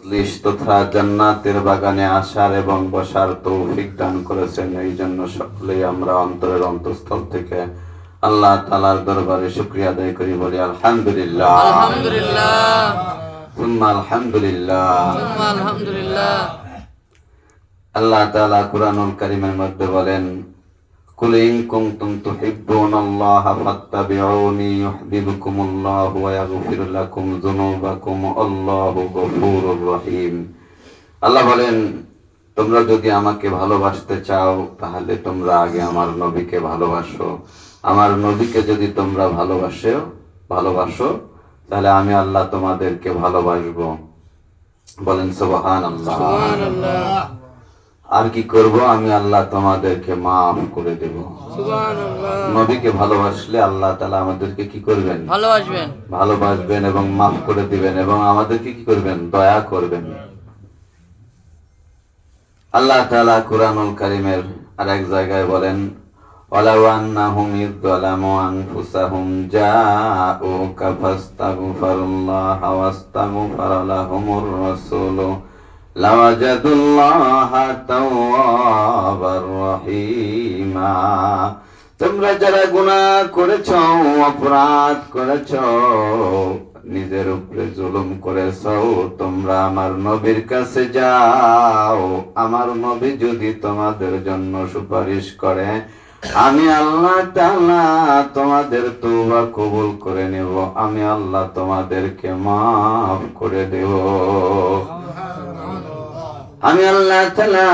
মজলিস তথা জান্নাতের বাগানে আসার এবং বসার তৌফিক দান করেছেন। এই জন্য সকলেই আমরা অন্তরের অন্তঃস্থল থেকে আল্লাহ তাআলার দরবারে শুকরিয়া আদায় করি, বলি আলহামদুলিল্লাহ, আলহামদুলিল্লাহ, সুম্মা আলহামদুলিল্লাহ। সুম্মা আলহামদুলিল্লাহ। আল্লাহ তাআলা কুরআনুল কারীমের মধ্যে বলেন, কুল ইন কুনতুম তুহিব্বুনাল্লাহা ফাত্তাবিউনি ইউহিব্বুকুমুল্লাহু ওয়া ইয়াগফির লাকুম যুনুবাকুম আল্লাহু গফুরুর রহিম। আল্লাহ বলেন, তোমরা যদি আমাকে ভালোবাসতে চাও তাহলে তোমরা আগে আমার নবীকে ভালোবাসো। আমার নবীকে যদি তোমরা ভালোবাসো তাহলে আমি আল্লাহ তোমাদেরকে ভালোবাসবো। বলেন সুবহানাল্লাহ। সুবহানাল্লাহ। আর কি করব? আমি আল্লাহ তোমাদেরকে মাফ করে দেব। সুবহানাল্লাহ। নবীকে ভালোবাসলে আল্লাহ তাআলা আমাদেরকে কি করবেন? ভালোবাসবেন এবং মাফ করে দিবেন এবং আমাদেরকে কি করবেন? দয়া করবেন। আল্লাহ তাআলা কুরআনুল কারীমের আরেক জায়গায় বলেন, ওয়ালাউ আন্নাহুম ইযলামু আনফুসাহুম জাউকা ফাস্তাগফিরুল্লাহা ওয়াস্তাগফারা লাহুমুর রাসূলু লাওয়াজাদুল্লাহা তাওয়াবার রহিমা। তোমরা যারা গুনাহ করেছো, অপরাধ করেছো, নিজের উপরে জুলুম করেছো, তোমরা আমার নবীর কাছে যাও। আমার নবী যদি তোমাদের জন্য সুপারিশ করে, আমি আল্লাহ তাআলা তোমাদের তওবা কবুল করে নেব। আমি আল্লাহ তোমাদেরকে মাফ করে দেব। আমি আল্লাহ তাআলা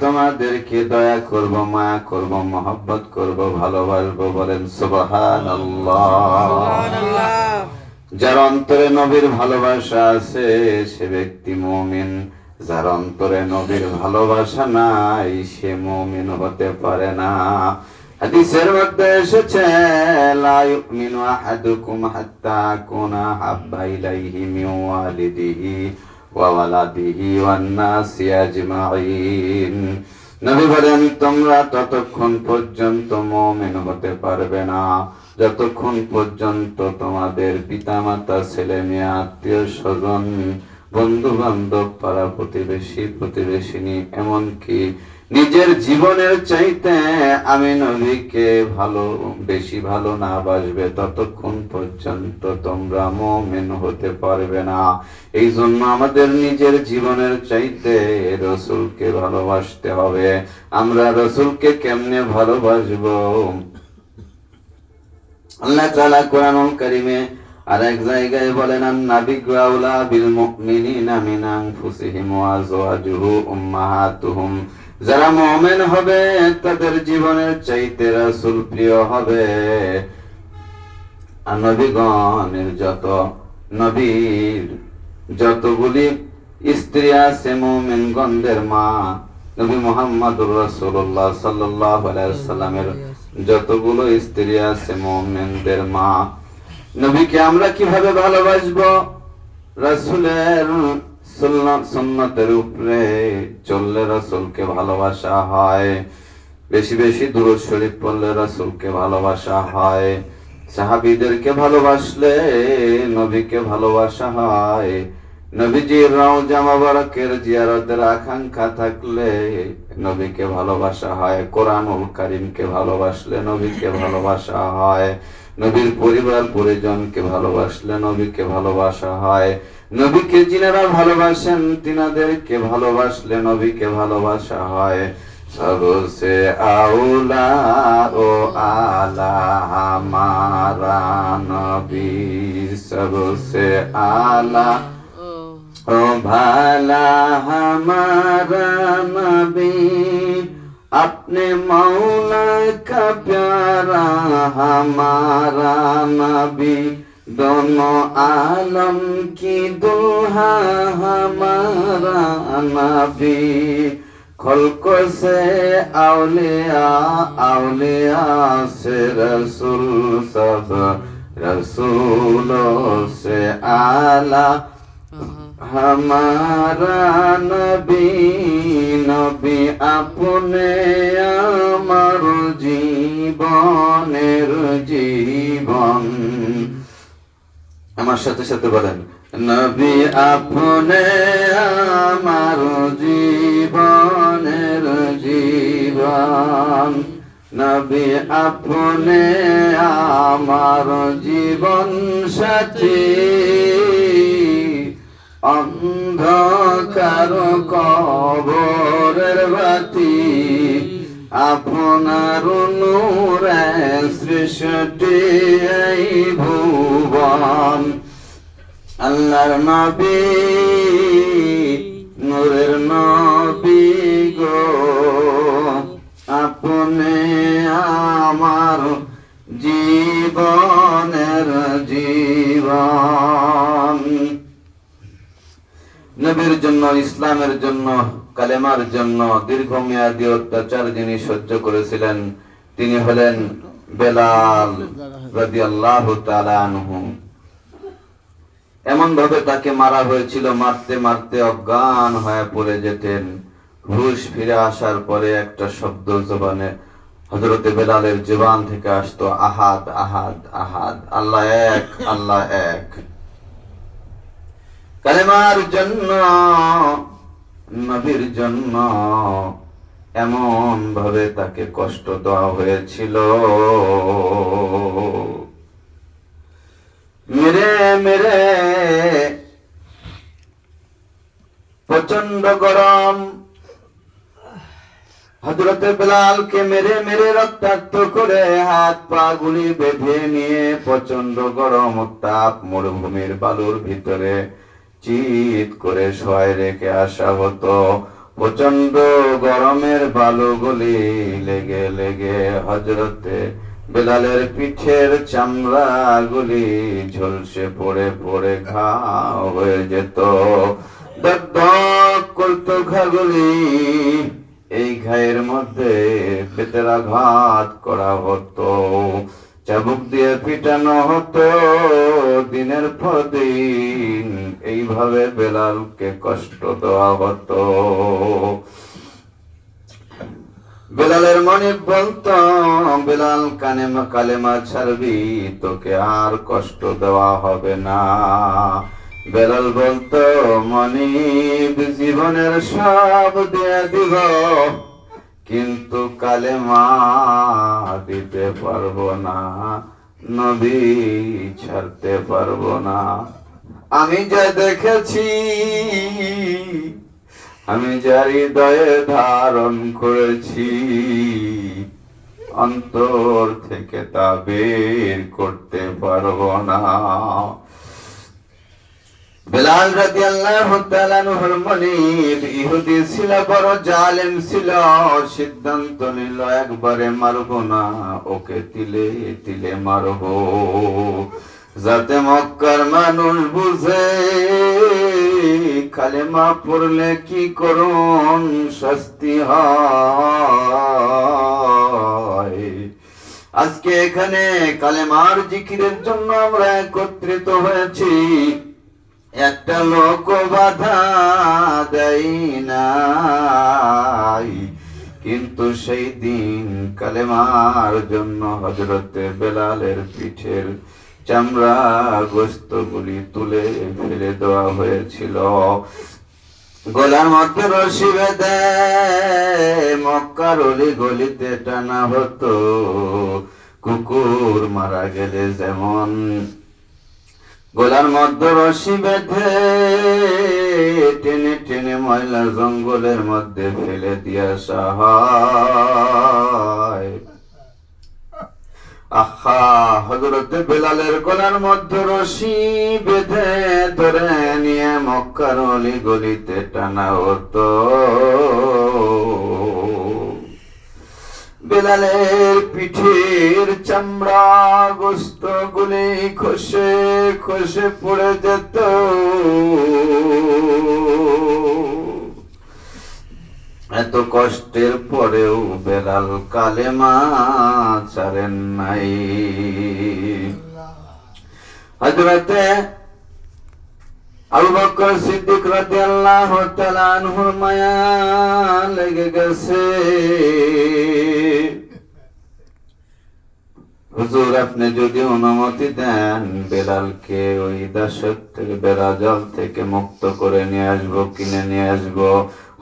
তোমাদেরকে দয়া করব, মায়া করব, মহব্বত করব, ভালোবাসবো। বলেন সুবহানাল্লাহ। যার অন্তরে নবীর ভালোবাসা আছে সে ব্যক্তি মুমিন। যার অন্তরে নবীর ভালোবাসা নাই সে মুমিন হতে পারে না। হাদিসের মধ্যে এসেছে, লা ইউমিনু আহাদুকুম হাত্তা আকুনা হাব্বা ইলাইহি মিন ওয়ালিদিহি ওয়া ওয়ালাদিহি ওয়ান নাসি আজমাইন। নবী বলেন, তোমরা ততক্ষণ পর্যন্ত মুমিন হতে পারবে না যতক্ষণ পর্যন্ত তোমাদের পিতামাতা, ছেলে মেয়ে, আত্মীয় স্বজন, বন্ধু বান্ধব, পাড়া প্রতিবেশী, প্রতিবেশিনী, এমনকি নিজের জীবনের চাইতে আমি নবীকে বেশি ভালো না বাসবে ততক্ষণ পর্যন্ত তোমরা মুমিন হতে পারবে না। এই জন্য আমাদের নিজের জীবনের চাইতে রাসূলকে ভালোবাসতে হবে। আমরা রাসূলকে কেমনে ভালোবাসবো? আল্লাহ তাআলা কুরআনুল কারীমে আরেক জায়গায় বলেন, আন-নাবিয়্যু আওলা বিল মুমিনিনা মিন আনফুসিহিম ওয়া আযওয়াজুহু উম্মাহাতুহুম। যারা মুমিন হবে তাদের জীবনের চাইতে রাসূল প্রিয় হবে। আর নবীর যতগুলি স্ত্রী আছে মুমিনগণদের মা, নবী মুহাম্মদুর রাসূলুল্লাহ সাল্লাল্লাহু আলাইহি ওয়াসাল্লামের যতগুলো স্ত্রী আছে মুমিনদের মা। নবীকে আমরা কিভাবে ভালোবাসবো? রাসূলের সুন্নতের উপরে চললে রাসূলকে ভালোবাসা হয়। বেশি বেশি দুরূদ শরীফ পড়লে রাসূলকে ভালোবাসা হয়। সাহাবীদেরকে ভালোবাসলে নবীকে ভালোবাসা হয়। নবীজির রওজা মোবারকের জিয়ারতের আকাঙ্ক্ষা থাকলে নবীকে ভালোবাসা হয়। কোরআনুল কারীমকে ভালোবাসলে নবীকে ভালোবাসা হয়। নবীর পরিবার পরিজনকে ভালোবাসলে নবীকে ভালোবাসা হয়। নবীকে যিনারা ভালোবাসেন তিনাদেরকে ভালোবাসলে নবীকে ভালোবাসা হয়। सबसे आउला ओ आला हमारा नबी, सबसे आला ओ भाला हमारा नबी, अपने मौला का प्यारा हमारा नबी, दोनों आलम की दुल्हा हमारा नबी, खल्क से औलिया, औलिया से रसूल, सब रसूलों से आला हमारा नबी, नबी अपने अमर जीवनेर जीवन। আমার সাথে সাথে বলেন, নবী আপনে জান নবী আপনে আমার জীবন সাথী অন্ধকার কবরের বাতি আপনার নূরে সৃষ্টি এই ভুবন আল্লাহর নবী নূরের নবী গো আপনি আমার জীবনের জীবন নবীর জন্য ইসলামের জন্য কালেমার জন্য দীর্ঘমেয়াদী অত্যাচার যিনি সহ্য করেছিলেন তিনি হলেন বেলাল রাদিয়াল্লাহু তাআলা আনহু। এমন ভাবে তাকে মারা হয়েছিল, মারতে মারতে অজ্ঞান হয়ে পড়ে যেতেন। হুশ ফিরে আসার পরে একটা শব্দ জবানে হযরতে বেলালের জবান থেকে আসতো, আহাদ আহাদ আহাদ, আল্লাহ এক আল্লাহ এক। কালেমার জন্য নবীর জন্য এমন ভাবে তাকে কষ্ট দেওয়া হয়েছিল, মেরে মেরে প্রচন্ড গরম হযরতে বেলালকে মেরে মেরে রক্তাক্ত করে হাত পা গুলি বেঁধে নিয়ে প্রচন্ড গরম উত্তাপ মরুভূমির বালুর ভিতরে চিৎ করে শোয়ায় রেখে আসা হতো। প্রচন্ড গরমের বালুগুলি লেগে লেগে হযরতে বেলালের পিঠের চামড়া গুলি ঝলসে পড়ে পড়ে ঘাও হয়ে যেত, দগ দগ করতো ঘাগুলি। এই ঘায়ের মধ্যে বেতের আঘাত করা হতো, চাবুক দিয়ে পিটানো হতো দিনের পর দিন। এইভাবে বেলালকে কষ্ট দেওয়া হতো। বেলালের মনে বলতো, বেলাল কালেমা ছাড়বি, তোকে আর কষ্ট দেওয়া হবে না। বেলাল বলতো, মনিব জীবনের সব দিয়ে দিব, কিন্তু কালেমা দিতে পারবো না, নবী ছাড়তে পারবো না। আমি যা দেখেছি, আমি যার হৃদয়ে ধারণ করেছি, অন্তর থেকে তা বের করতে পারবো না। বেলাল রাদিয়াল্লাহু তাআলা আনহুর মনিব ইহুদি ছিল, বড় জালেম ছিল। সিদ্ধান্ত নিল একবারে মারবো না, ওকে তিলে তিলে মারবো, যাতে মক্কার মানুষ বুঝে কালেমা পড়লে কি করুন শাস্তি হয়। আজকে এখানে কালেমার জিকিরের জন্য আমরা একত্রিত হয়েছি, একটা লোক বাধা দেয় নাই, কিন্তু সেই দিন কালেমার জন্য হযরতে বেলালের পিঠের চামড়া গোশতগুলি তুলে ফেলে দেওয়া হয়েছিল। গলার মধ্যে রশি বেঁধে মক্কার অলি গলিতে টানা হতো। কুকুর মারা গেলে যেমন গলার মধ্যে রশি বেঁধে টেনে টেনে ময়লা জঙ্গলের মধ্যে ফেলে দিয়ে আসা হয়। আহা, হযরতে বেলালের গলার মধ্যে রশি বেঁধে ধরে নিয়ে মক্কার অলি গলিতে টানা হতো। বেলালের পিঠের চামড়া গোশত গুলি খসে খসে পড়ে যেত। এত কষ্টের পরেও বেলাল কালেমা ছাড়েন নাই। হযরতে আবু বকর সিদ্দিক রাদিয়াল্লাহু তাআলা আনহুর মায়া লেগে গেছে। হুজুর আপনি যদি অনুমতি দেন বেলালকে ওই দাসত্ব থেকে বেড়াজাল থেকে মুক্ত করে নিয়ে আসবো, কিনে নিয়ে আসবো।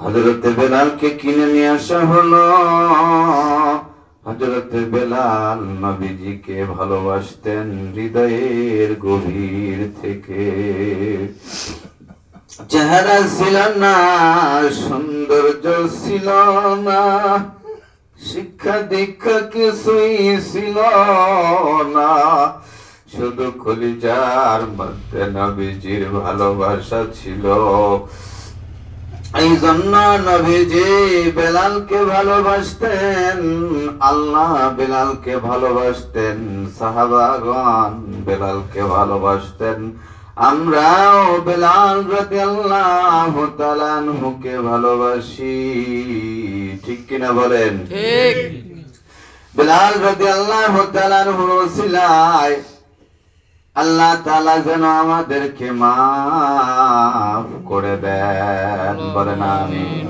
হযরতে বেলালকে কিনে নিয়ে আসা হলো। হযরতে বেলাল নবীজিকে ভালোবাসতেন হৃদয়ের গভীর থেকে। চেহারা ছিল না, সৌন্দর্য ছিল না, শিক্ষা দীক্ষা কিছুই ছিল না, শুধু কলিজার মধ্যে নবীজির ভালোবাসা ছিল। এই জন্য নবীজি বেলালকে ভালোবাসতেন, আল্লাহ বেলালকে ভালোবাসতেন, সাহাবাগণ বেলালকে ভালোবাসতেন। আমরাও বেলাল রাদিয়াল্লাহু তাআলা আনহুকে ভালোবাসি। ঠিক কিনা বলেন? ঠিক। বেলাল রাদিয়াল্লাহু তাআলা আনহুর ওসিলায় আল্লাহ তাআলা যেন আমাদেরকে মাফ করে দেন, বলেন আমিন।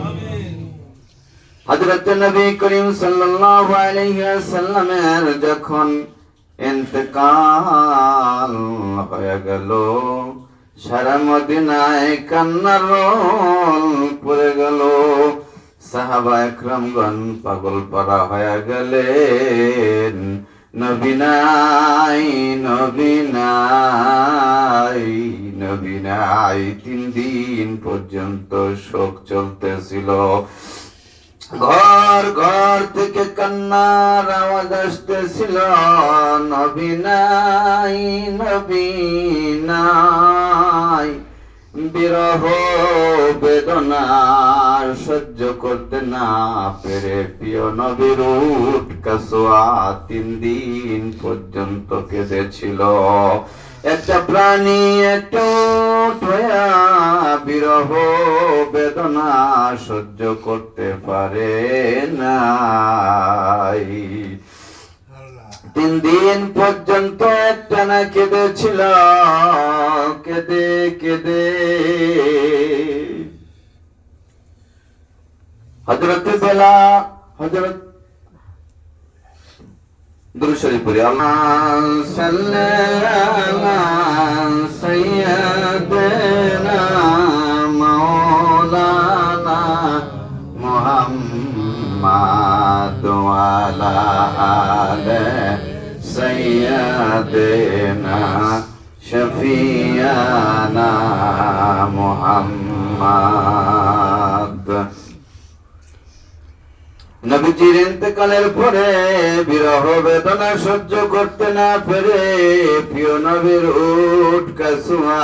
হযরত নবী করিম সাল্লাল্লাহু আলাইহি ওয়াসাল্লামের যখন ইন্তেকাল হয়ে গেল, সারা মদিনায় কান্নার রোল পড়ে গেল। সাহাবা একরামগণ পাগল পারা হয়ে গেলেন। নবী নাই, নবী নাই, নবী নাই। 3 দিন পর্যন্ত শোক চলতেছিল। ঘর ঘর থেকে কান্নার আওয়াজ আসতেছিল, নবী নাই, নবী নাই। বিরহ বেদনার সহ্য করতে না পেরে প্রিয় নবীর উট কাসওয়া 3 দিন পর্যন্ত কেঁদেছিল। একটা প্রাণী একটা উট হইয়া বিরহ বেদনা সহ্য করতে পারে নাই। 3 দিন পর্যন্ত একটানা কেঁদেছিল, কেঁদে কেঁদে হযরত দুরূদ শরীফ পড়ি। আল্লাহুম্মা সাল্লি আলা সাইয়্যিদিনা মাওলানা মুহাম্মাদ ওয়া আলা আলি সাইয়্যিদিনা শফিয়ানা মুহাম্মাদ। নবীজির ইন্তেকালের পরে বিরহ বেদনা সহ্য করতে না পেরে প্রিয় নবীর উট কাসওয়া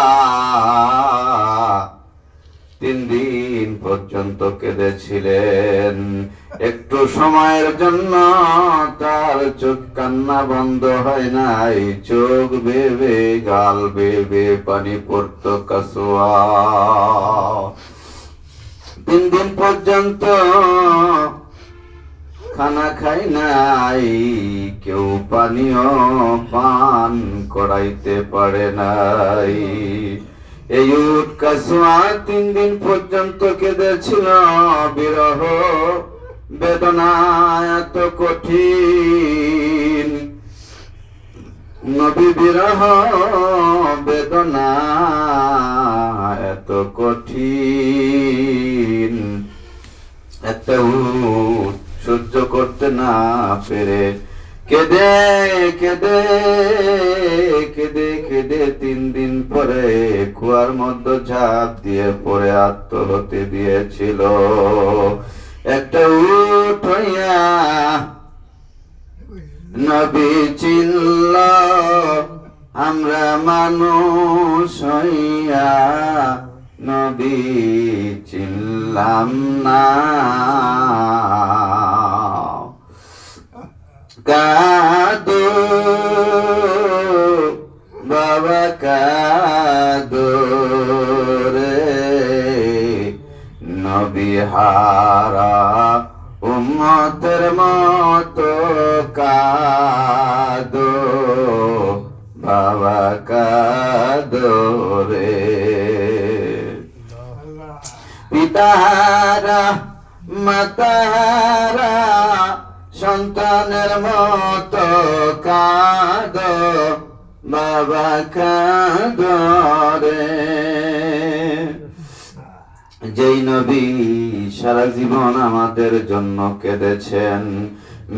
3 দিন পর্যন্ত কেঁদেছিলেন। একটু সময়ের জন্য তার চোখ কান্না বন্ধ হয় নাই, চোখ বেবে গাল বেবে পানি পড়তো কাসওয়া। 3 দিন পর্যন্ত খানা খাই নাই, কেউ পানীয় পান করাইতে পারে নাই। এই উট কাসওয়া 3 দিন পর্যন্ত কেঁদেছিল। বিরহ বেদনা এত কঠিন, নবী বিরহ বেদনা এত কঠিন, একটা উট সহ্য করতে না পেরে কেঁদে কেঁদে কেঁদে কেঁদে 3 দিন পরে কুয়ার মধ্যে ঝাঁপ দিয়ে পড়ে আত্মহত্যা দিয়েছিল। একটা উট হইয়া নবী চিনল, আমরা মানুষ হইয়া নবী চিনলাম না। কাদো বাবা কাদো রে, নবী হারা উম্মতের মতো কাদো বাবা কাদো রে। পিতাহারা মাতাহারা সন্তানের মতো কাঁদো বাবা কাঁদো রে। যেই নবী সারা জীবন আমাদের জন্য কেঁদেছেন,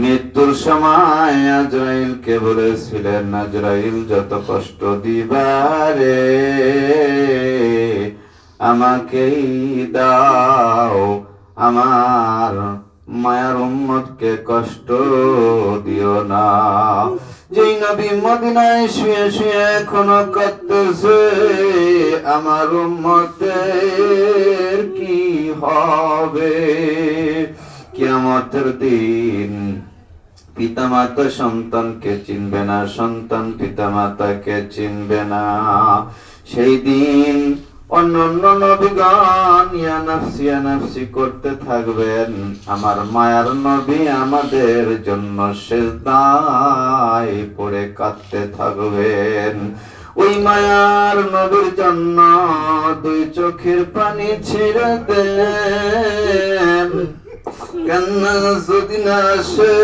মৃত্যুর সময় আজরাইলকে বলেছিলেন, আজরাইল যত কষ্ট দিবারে আমাকেই দাও, আমার মায়ার উম্মতকে কষ্ট দিও না। যেই নবী মদিনায় শুয়ে শুয়ে এখনো কাঁদতেছে, আমার উম্মতের কি হবে কিয়ামতের দিন? পিতামাতা সন্তানকে চিনবে না, সন্তান পিতামাতাকে চিনবে না। সেই দিন অন্যান্য নবীগণ ইয়া নাফসি করতে থাকবেন, আমার মায়ার নবী আমাদের জন্য সিজদায় পড়ে কাঁদতে থাকবেন। ওই মায়ার নবীর জন্য দুই চোখের পানি ছেড়ে দেন। কান্না যদি না আসে,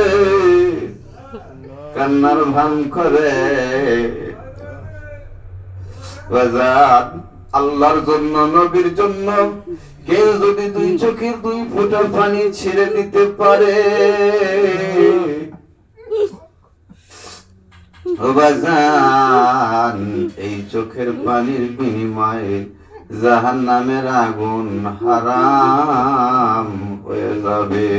কান্নার ভান করে বাজার আল্লাহর জন্য, নবীর জন্য কেউ যদি দুই চোখের দুই ফোঁটা পানি ছেড়ে দিতে পারে, ও বাজান এই চোখের পানির বিনিময়ে জাহান্নামের আগুন হারাম হয়ে যাবে।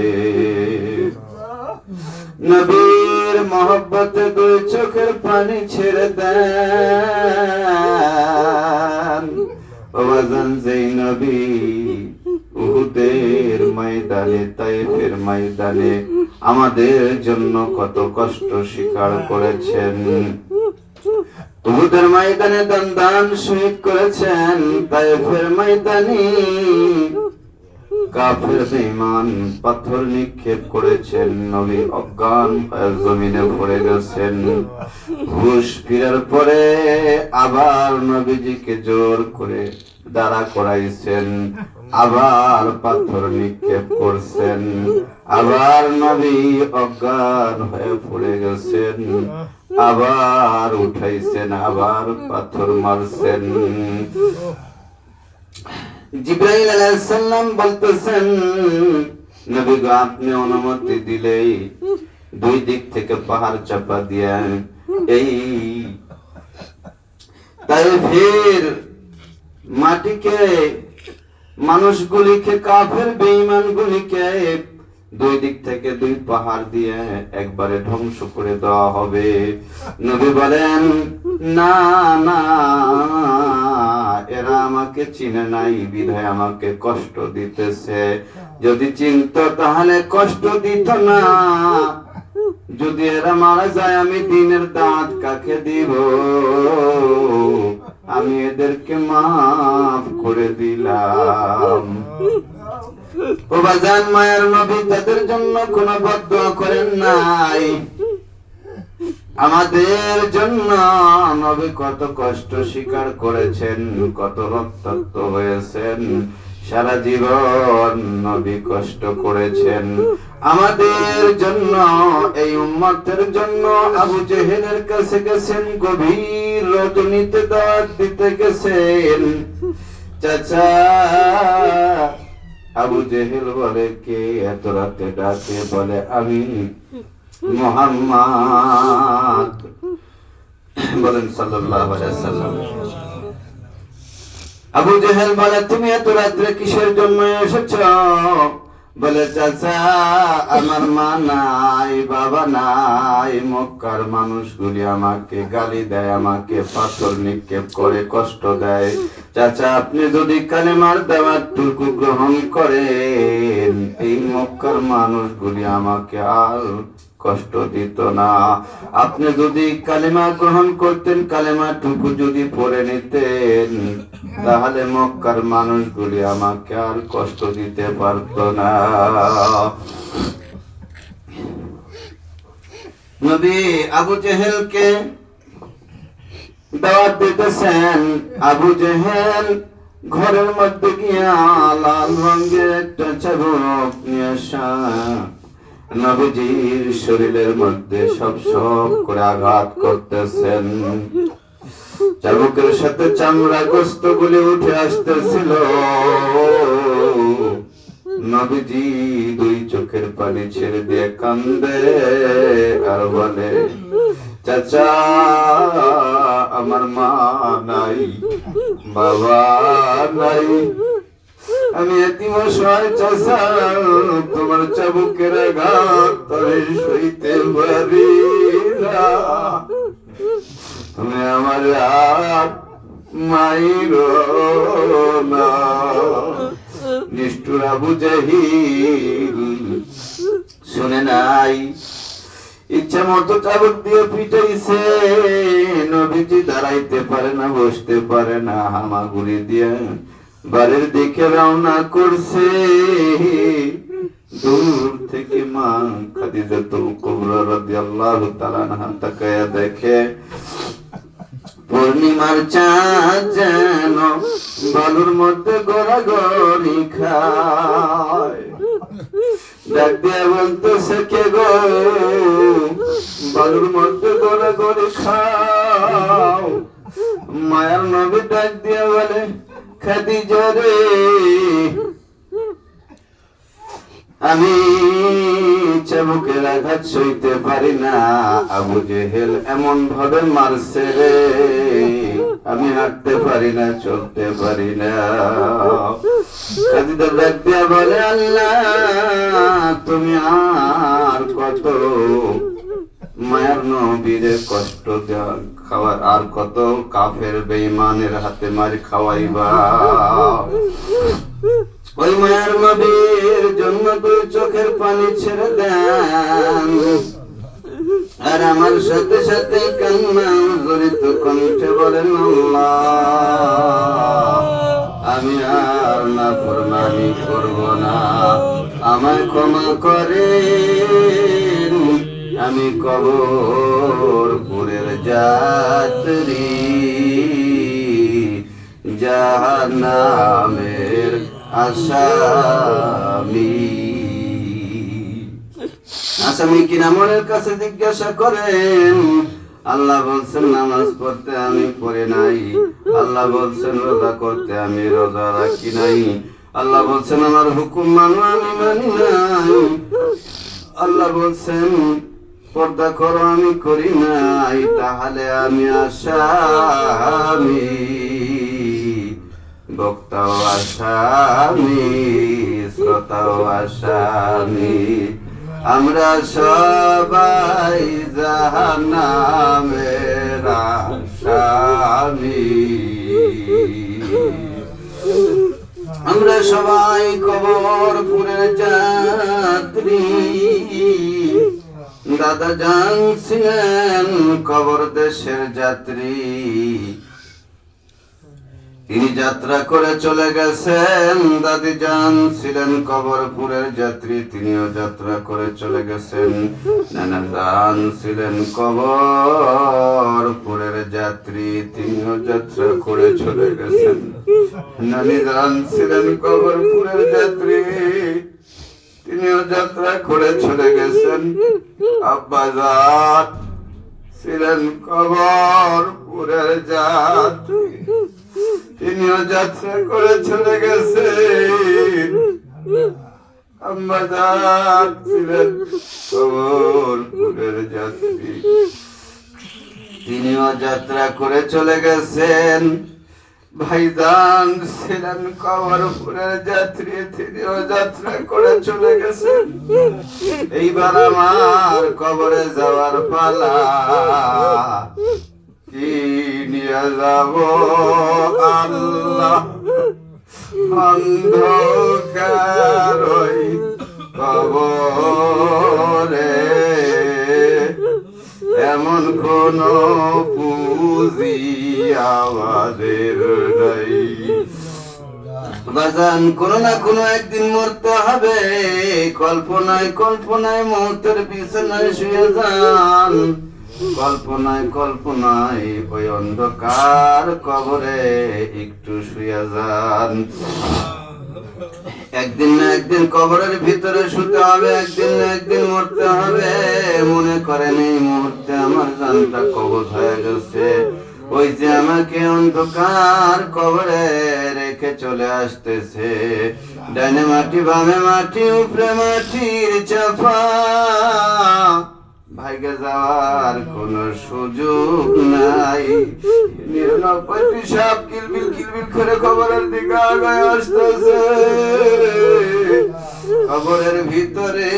নবীর মহব্বতে দুই চোখের পানি ছেড়ে দেন। ও বাজান যেই নবী উহুদের ময়দানে, তায়েফের ময়দানে আমাদের জন্য কত কষ্ট স্বীকার করেছেন, উহুদের ময়দানে দান শহীদ করেছেন, তায়েফের ময়দানে কাফের বেঈমান পাথর নিক্ষেপ করেছেন, নবী অজ্ঞান হয়ে জমিনে পড়ে গেছেন। হুশ ফিরার পরে আবার নবীজিকে জোর করে দাঁড়া করাইছেন, আবার পাথর নিক্ষেপ করছেন, আবার নবী অজ্ঞান হয়ে পড়ে গেছেন, আবার উঠাইছেন, আবার পাথর মারছেন। জিবরাইল আলাইহিস সালাম বলতেছেন, নবী গো আপনি অনুমতি দিলেই দুই দিক থেকে পাহাড় চাপা দিয়ে এই তায়েফের মাটিকে, মানুষগুলিকে, কাফের বেঈমানগুলিকে দুই দিক থেকে দুই পাহাড় দিয়ে একবারে ধ্বংস করে দেওয়া হবে। নবী বলেন, না না, এরা আমাকে চিনে নাই বিধায় আমাকে কষ্ট দিতেছে, যদি চিনতো তাহলে কষ্ট দিত না। যদি এরা মারা যায় আমি দিনের দাঁত কাকে দিব? আমি এদেরকে মাফ করে দিলাম। ও বাজান মায়ের নবী তাদের জন্য কোন বদদুয়া করেন নাই। আমাদের জন্য নবী কত কষ্ট স্বীকার করেছেন, কত রক্তাক্ত হয়েছেন, সারা জীবন নবী কষ্ট করেছেন আমাদের জন্য, এই উম্মতের জন্য। আবু জেহেলের কাছে গেছেন, গভীর রজনীতে দাওয়াত দিতে গেছেন। চাচা আবু জেহেল বলে, কে এত রাতে ডাকে? বলে, আমি মুহাম্মদ। বলেন সাল্লাল্লাহু আলাইহি ওয়াসাল্লাম। আবু জেহেল বলে, তুমি এত রাত্রে কিসের জন্য এসেছো? বলে, চাচা আমার মা নাই, বাবা নাই, মক্কার মানুষগুলি আমাকে গালি দেয়, আমাকে পাথর নিক্ষেপ করে কষ্ট দেয়। চাচা আপনি যদি কালেমার দাওয়াতটুকু গ্রহণ করেন, এই মক্কার মানুষগুলি আমাকে আর কষ্ট দিত না। আপনি যদি কালেমা গ্রহণ করতেন, কালেমাটুকু যদি পড়ে নিতেন, তাহলে মক্কার মানুষগুলি আমাকে আর কষ্ট দিতে পারত না। নবী আবু জেহেলকে দাওয়াত দিতেছেন। আবু জেহেল ঘরের মধ্যে গিয়া লাল রঙের একটা চাবুক নিয়ে আসা, নবীজির শরীরের মধ্যে সব সব করে আঘাত করতেছেন। চাবুকের সাথে চামড়া গোস্ত গুলি উঠে আসতেছিল। নবীজি দুই চোখের পানি ছেড়ে দিয়ে কান্দে আর বলে, চাচা আমার মা নাই, বাবা নাই, আমি এতিম অসহায় চাচা, তোমার চাবুকের আঘাত তরে সইতে পারি না, তুমি আমার আর মাইরো না। নিষ্ঠুর আবু জাহিল শুনে নাই, ইচ্ছা মতো চাবুক দিয়ে পিটাইছে। নবীজি দাঁড়াইতে পারে না, বসতে পারে না, হামাগুড়ি দিয়ে বাড়ির দিকে রওনা করছে। দূর থেকে মা খাদিজাতুল কুবরা রাদিয়াল্লাহু তাআলা আনহা তাকায়া দেখে পূর্ণিমার চাঁদ যেন বালুর মধ্যে গড়াগড়ি খায়। ডাক দিয়ে বলতেছে, কে গো বালুর মধ্যে গড়াগড়ি খাও? মায়ার নবী ডাক দিয়ে বলে, খাদিজা রে, আমি চাবুকের আঘাত সইতে পারি না, আবু জেহেল এমন ভাবে মারছে রে, আমি হাঁটতে পারি না, চলতে পারি না। খাদিজা ডাক দিয়া বলে, আল্লাহ তুমি আর কত মায়ার নবীরে কষ্ট খাওয়ার, আর কত কাফের বেঈমানের হাতে মারি খাওয়াইবা? ওই মায়ার নবীর জন্য দুই চোখের পানি ছেড়ে দেন, আর আমার সাথে সাথে কান্না জড়িত কণ্ঠে বলেন, আল্লাহ আমি আর নাফরমানি করব না, আমায় ক্ষমা করেন, আমি কবরপুরের যাত্রী, জাহান্নামের আসামি। আসামি কিনা মনের কাছে জিজ্ঞাসা করেন। আল্লাহ বলছেন নামাজ পড়তে আমি পড়ি নাই, আল্লাহ বলছেন রোজা করতে আমি রোজা রাখি নাই, আল্লাহ বলছেন আমার হুকুম মানো আমি মানি নাই, আল্লাহ বলছেন পর্দা করো আমি করি নাই, তাহলে আমি আসামি, বক্তাও আসামি, শ্রোতাও আসামি, আমরা সবাই জাহান্নামের আসামি, আমরা সবাই কবরপুরের যাত্রী। দাদা জান ছিলেন কবর দেশের যাত্রী, তিনি যাত্রা করে চলে গেছেন। দাদি জান ছিলেন কবরপুরের যাত্রী, তিনিও যাত্রা করে চলে গেছেন। নানা জান ছিলেন কবরপুরের যাত্রী, তিনিও যাত্রা করে চলে গেছেন। নানি জান ছিলেন কবরপুরের যাত্রী, তিনিও যাত্রা করে চলে গেছেন। আব্বা জান ছিলেন কবরপুরের যাত্রী, তিনিও যাত্রা করে চলে গেছেন। আম্মা জান ছিলেন কবরপুরের যাত্রী, তিনিও যাত্রা করে চলে গেছেন। ভাইজান ছিলেন কবরপুরের যাত্রী, তিনিও যাত্রা করে চলে গেছেন। এইবার আমার কবরে যাওয়ার পালা, কি নিয়ে যাব আল্লাহ, অন্ধকার ওই কবরে এমন কোন পুঁজি আমাদের নাই। বাজান কোনো না কোনো একদিন মরতে হবে, কল্পনায় কল্পনায় মৌতের বিছানায় শুয়ে যান, কল্পনায় কল্পনায় ওই অন্ধকার কবরে একটু শুয়ে যান। একদিন না একদিন কবরের ভিতরে শুতে হবে, একদিন না একদিন মরতে হবে। মনে করেন এই মুহূর্তে আমার জানটা কবজ হয়ে গেছে, ওই যে আমাকে অন্ধকার কবরে রেখে চলে আসতেছে। ডানে মাটি বামে মাটি উপরে মাটির চাপা, ভাইগে যাওয়ার কোন সুযোগ নাই। 99টি সাপ কিলবিল কিলবিল করে কবরের দিকে আগায় আসতেছে। কবরের ভিতরে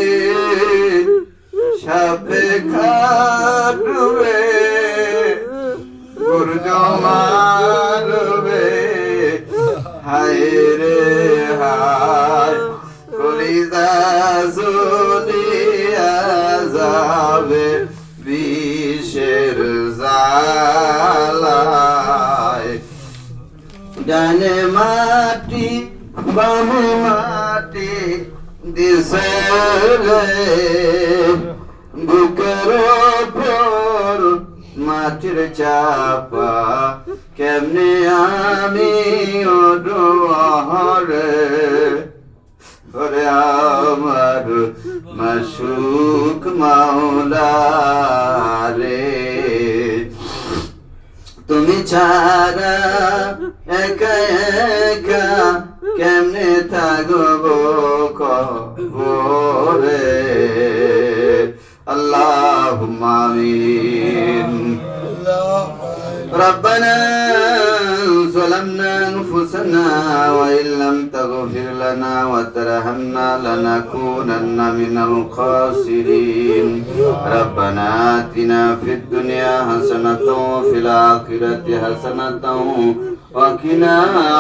সাপে খাটবে, গুরুজ মারবে, হায় রে হায়, কলিজা জ্বলিয়া যাবে বিষের জ্বালায়। ডানে মাটি বামে মাটি দিছে রে, বুকের ওপর মাটির চাপা, কেমনে আমি ওরে ওরে আমার মাসুক মাওলা রে। তুমি ছাড়া একা একা কেমনে থাকবো কবরে। আল্লাহুম্মা আমিন। ربنا ظلمنا أنفسنا وإن لم تغفر لنا وترحمنا لنكونن من الخاسرين. ربنا آتنا في الدنيا حسنة وفي الآخرة حسنة وقنا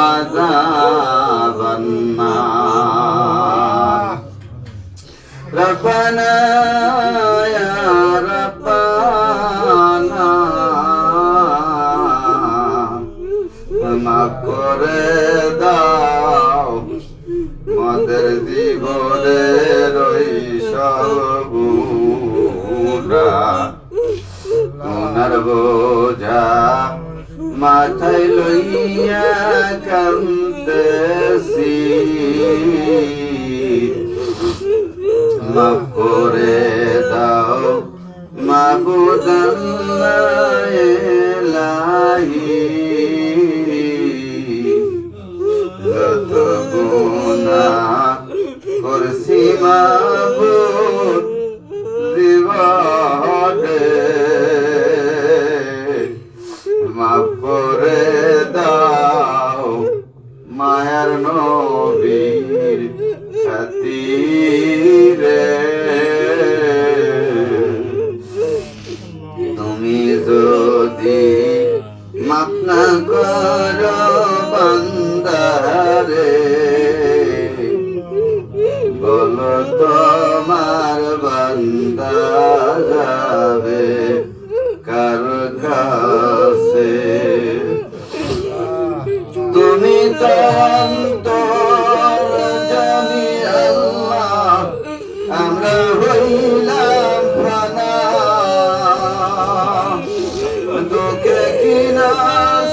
عذاب النار. ربنا يا ربنا মাফ করে দাও মদের জীবনের ওই সব গুনাহ, গুনার বোঝা মাথায় লইয়া কান্দেছি। মাফ করে দাও মাবুদ আল্লাহ ইলাহি, যত গুনাহ করছি মাবুদ জীবনে, মাফ করে দাও মায়ার নবীর খাতিরে। তুমি যদি মাফ না করো বান্দারে, বলো তোমার বান্দা যাবে কার কাছে। তুমি তো জানি আল্লাহ, আমরা হইলাম ফানা, তোকে কিনা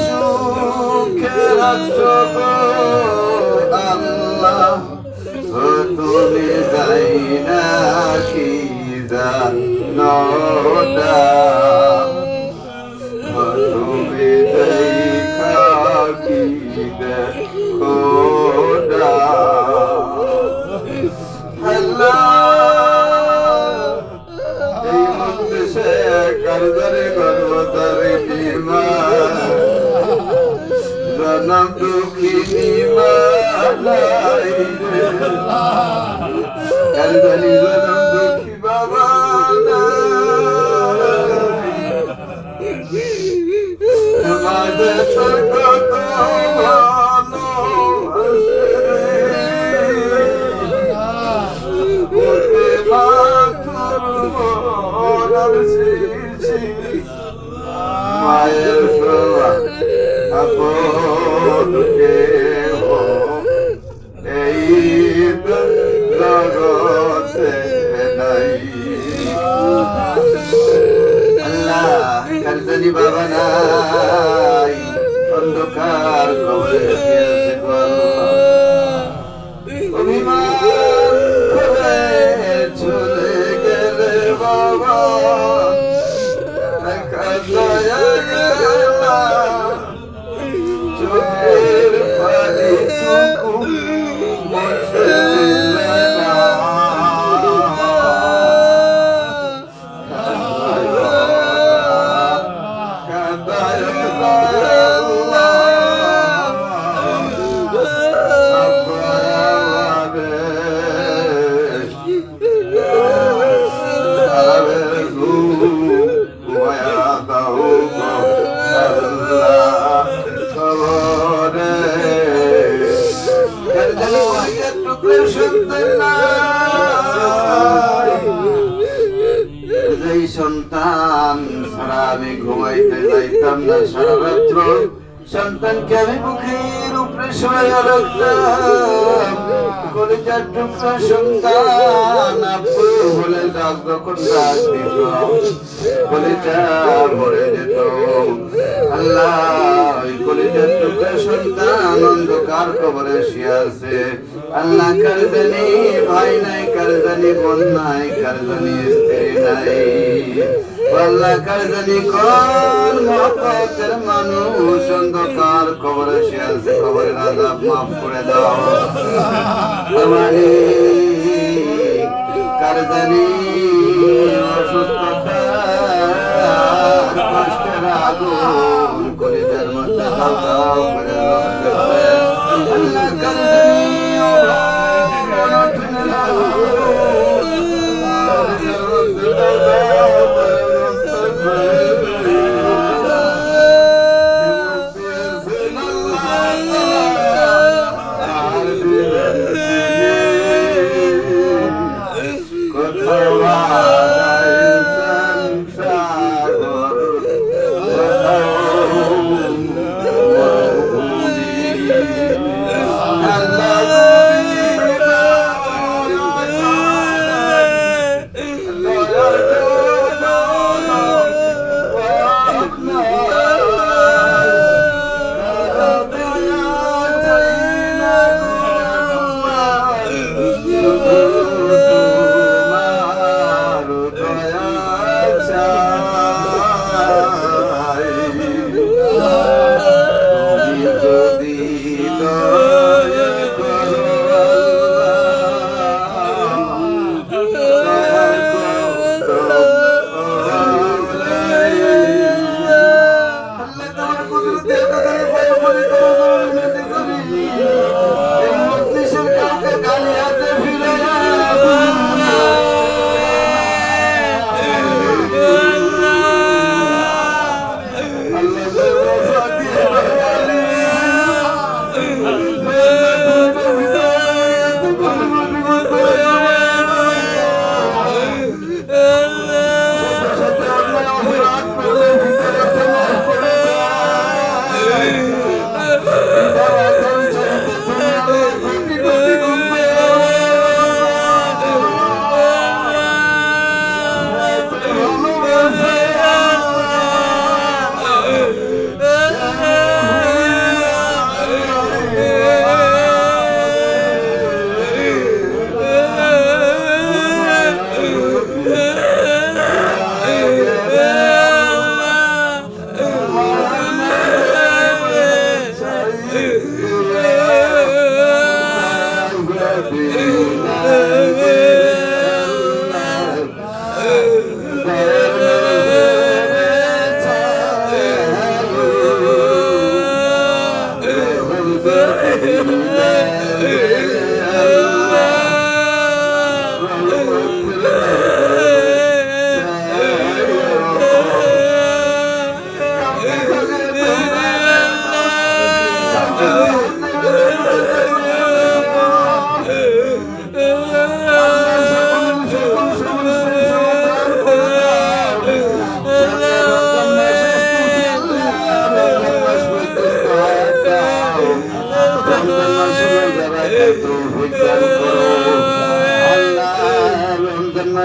সুখে রাখছো আল্লাহ, তুমি যাই না কি জানো না, তুমি দেখা কি দেখো না। এই মন্দেশে কারদারে গর্বতারে বিমান, জনম দুঃখিনী মালাই রে, কারদারি জনম দুঃখী বাবা মাঝে ছোট মায়ের আপন কেহ এই জগতে নাই। আল্লাহ কারজানি বাবা নাই, অন্ধকার কবরে দিয়েছে গো আল্লাহ। অভিমান করে চলে গেলে বাবা একা দয়া গেলা চোখের পানিটুকু মুছে দিলে না সন্তান সারা আমি ঘুমাইতে যাইতাম না সারা রাত্র সন্তানকে আমি মুখের উপরে শোয়া রাখতাম কলিজার টুকরা সন্তান আপু বলে ডাক যখন ডাক দিত কলিজা ভরে যেত আল্লাহ ওই কলিজার টুকরা সন্তান অন্ধকার কবরে শুয়ে আছে আল্লাহ কার জানি ভাই নাই কার জানি বোন নাই কার জানি স্ত্রী নাই আল্লাহ কার জানি কোন মহব্বতের মানুষ অন্ধকার কবরে শুয়ে আছে কবরের আযাব মাফ করে দাও আমারে কার জানি অসুস্থতা কষ্টের আগুন কলিজার মধ্যে দাও করে আল্লাহ কার জানি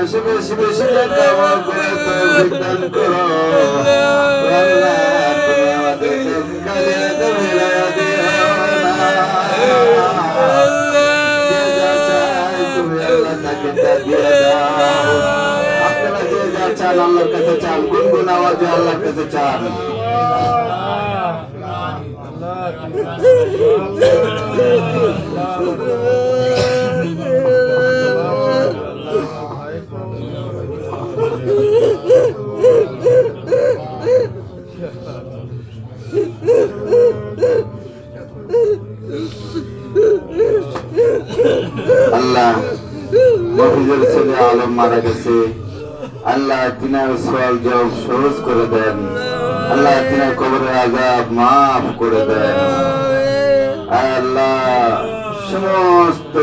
বেশি বেশি বেশি দাওয়া করে তৌফিক দান করো আল্লাহ তুমি আমাদের কালিয়া দেবে দিও না আল্লাহ এটা দিয়ে দাও। আপনারা যে যা চান আল্লাহর কাছে চান, গুনগুন আওয়াজে আল্লাহর কাছে চান। আল্লাহ মফিজের ছেলে আলম মারা গেছে, আল্লাহ তিনার সওয়াল জবাব সহজ করে দেন, আল্লাহ তিনার কবরের আযাব মাফ করে দেন। আল্লাহ সমস্ত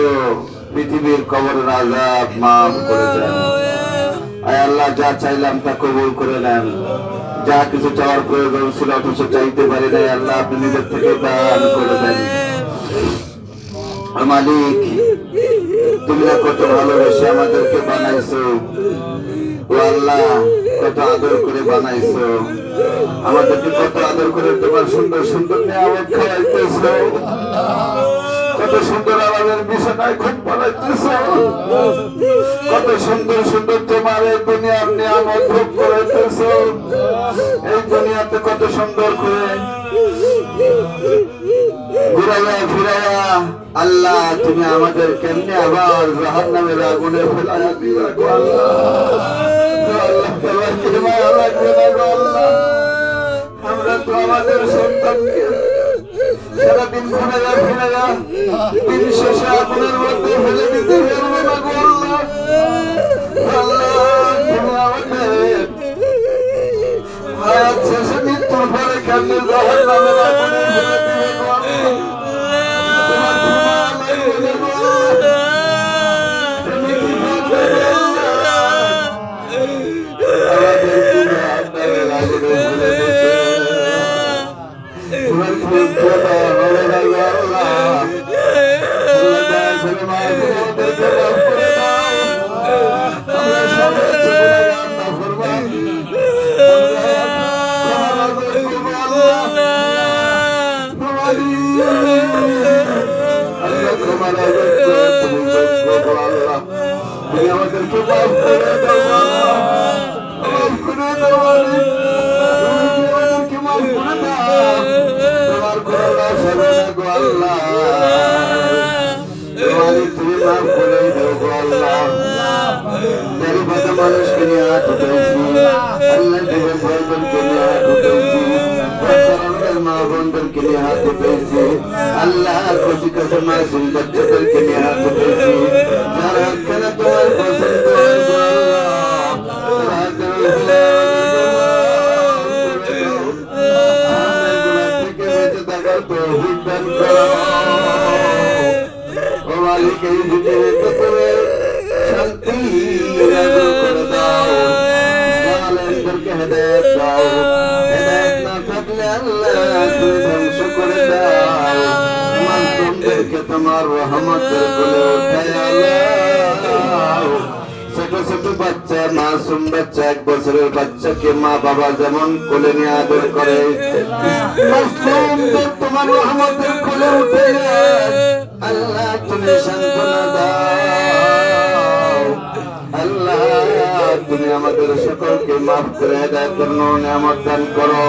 পৃথিবীর কবরের আযাব মাফ করে দেন। আল্লাহ যা চাইলাম তা কবুল করে নেন। যা কিছু চাওয়ার প্রয়োজন ছিল অথচ চাইতে পারি নাই, আল্লাহ আপনি নিজের থেকে দান করে দেন। মালিক, তুমি না কত ভালোবেসে আমাদেরকে বানাইছো, ও আল্লাহ কত আদর করে বানাইছো, আমাদেরকে কত আদর করে তোমার সুন্দর সুন্দর নিয়ামত খাওয়াইতেছো, কত সুন্দর আমাদের বিছানায় ঘুম পাড়াইতেছো, কত সুন্দর সুন্দর তোমার এই দুনিয়ার নিয়ামত ভোগ করাইতেছো। এই দুনিয়াতে কত সুন্দর করে ঘুরাইয়া ফিরাইয়া আল্লাহ তুমি আমাদের কেমনে আবার জাহান্নামের আগুনে ফেলাইয়া দিবা গো আল্লাহ। আমরা তো আমাদের সন্তানকে সারাদিন ঘুরাইয়া ফিরাইয়া দিন শেষে আগুনের মধ্যে ফেলে দিতে পারবো না গো আল্লাহ। আল্লাহ তুমি আমাদের হায়াত শেষে মৃত্যুর পরে কেমনে জাহান্নামের আগুনে ফেলে দিবে গো আল্লাহ। তুমি আমাদেরকে মাফ করে দাও আল্লাহ, মাফ করে দাও আল্লাহ, আমাদেরকে মাফ করে দাও। তোমার কোনো লস হবে না গো আল্লাহ, তুমি মাফ করে দাও গো আল্লাহ। গরিব মানুষকে নিয়ে হাত উঠেছি আল্লাহ, জীবন ভাইদেরকে নিয়ে হাত উঠেছি, মা বোনদেরকে নিয়ে হাত উঠেছি আল্লাহ, খুশি কাছে মাসুম বাচ্চাদেরকে নিয়ে হাত উঠেছি। যারা এখানে তোমার পছন্দ থেকে বেঁচে থাকার তৌফিক দান করো। ও মালিক, এই পৃথিবীতে তুমি শান্তি নাযিল করে দাও, জালেমদেরকে হেদায়েত দাও, হেদায়েত না থাকলে আল্লাহ তুমি ধ্বংস করে দাও। মাসুমদেরকে তোমার রহমতের কোলে উঠায় আল্লাহ। ছোট ছোট বাচ্চা, মাসুম বাচ্চা, 1 বছরের বাচ্চাকে মা বাবা যেমন কোলে নিয়ে আদর করে, মাসুমদের তোমার রহমতের কোলে উঠে আল্লাহ তুমি সান্ত্বনা দাও। আল্লাহ তুমি আমাদের সকলকে মাফ করে হেদায়েতের নিয়ামত দান করো।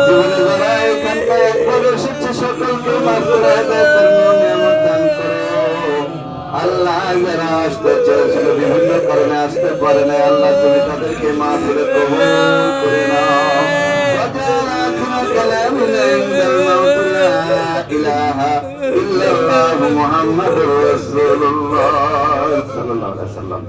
জীবনে যারা এখানকার একবার এসেছে সকলকে মাফ করে হেদায়েতের নিয়ামত দান করো। আল্লাহ যারা আসতে চেয়েছিল বিভিন্ন কারণে আসতে পারে না, আল্লাহ তুমি তাদেরকে মাফ করে কবুল করে নাও। ইলাহা ইল্লাল্লাহু মুহাম্মাদুর রাসূলুল্লাহ সাল্লাল্লাহু আলাইহি ওয়াসাল্লাম।